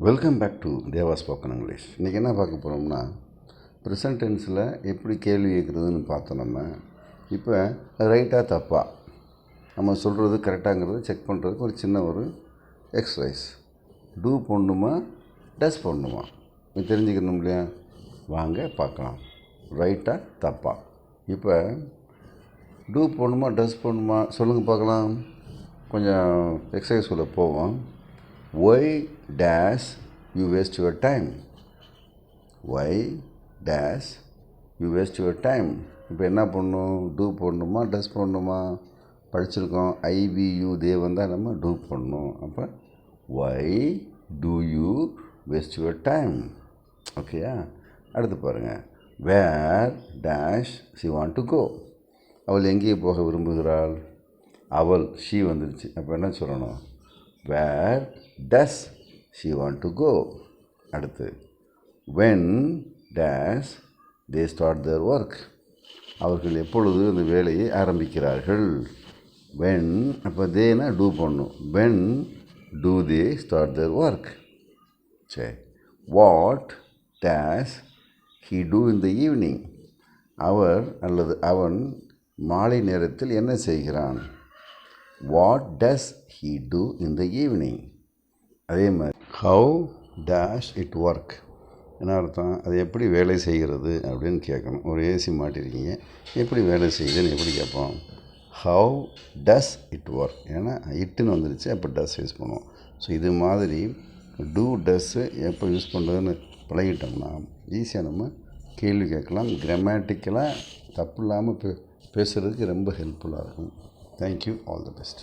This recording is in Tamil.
Welcome back to Deva spoken English. இன்றைக்கி என்ன பார்க்க போகிறோம்னா, ப்ரெசன்ட் டென்ஸில் எப்படி கேள்வி கேட்குறதுன்னு பார்த்தோம். நம்ம இப்போ ரைட்டாக தப்பா நம்ம சொல்கிறது கரெக்டாங்கிறது செக் பண்ணுறதுக்கு ஒரு சின்ன எக்ஸசைஸ். டூ போடணுமா டஸ் போடணுமா இது தெரிஞ்சுக்கணும் இல்லையா? வாங்க பார்க்கலாம். ரைட்டாக தப்பா. இப்போ டூ போடணுமா டஸ் போடணுமா சொல்லுங்கள் பார்க்கலாம். கொஞ்சம் எக்ஸசைஸ் உள்ள போவோம். Why dash you waste your time? Why dash you waste your time? இப்போ என்ன பண்ணணும்? டூ போடணுமா டஸ் போடணுமா? படிச்சிருக்கோம். ஐவியூ தே வந்தால் நம்ம டூ போடணும். அப்போ why do you waste your time? ஓகேயா? அடுத்து பாருங்கள். Where dash she want to go? அவள் எங்கே போக விரும்புகிறாள்? அவள் she வந்துருச்சு. அப்போ என்ன சொல்லணும்? Where does she want to go? அடுத்து when dash they start their work? அவர்கள் எப்பொழுது இந்த வேலையை ஆரம்பிக்கிறார்கள்? when அப்போ தேனா டூ பண்ணணும். when do they start their work? சரி. what dash he do in the evening? அவர் அல்லது அவன் மாலை நேரத்தில் என்ன செய்கிறான்? what does he do in the evening? அதே மாதிரி how dash it work? என்ன அர்த்தம்? அது எப்படி வேலை செய்கிறது அப்படின்னு கேட்கணும். ஒரு ஏசி மாட்டிருக்கீங்க, எப்படி வேலை செய்யுதுன்னு எப்படி கேட்போம்? how does it work? ஏன்னா இட்டுன்னு வந்துருச்சு, அப்போ டஸ் யூஸ் பண்ணுவோம். ஸோ இது மாதிரி டூ டஸ்ஸு எப்போ யூஸ் பண்ணுறதுன்னு பழகிட்டோம்னா ஈஸியாக நம்ம கேள்வி கேட்கலாம். கிராமட்டிக்கலாக தப்பு இல்லாமல் பேசுகிறதுக்கு ரொம்ப ஹெல்ப்ஃபுல்லாக இருக்கும். Thank you. All the best.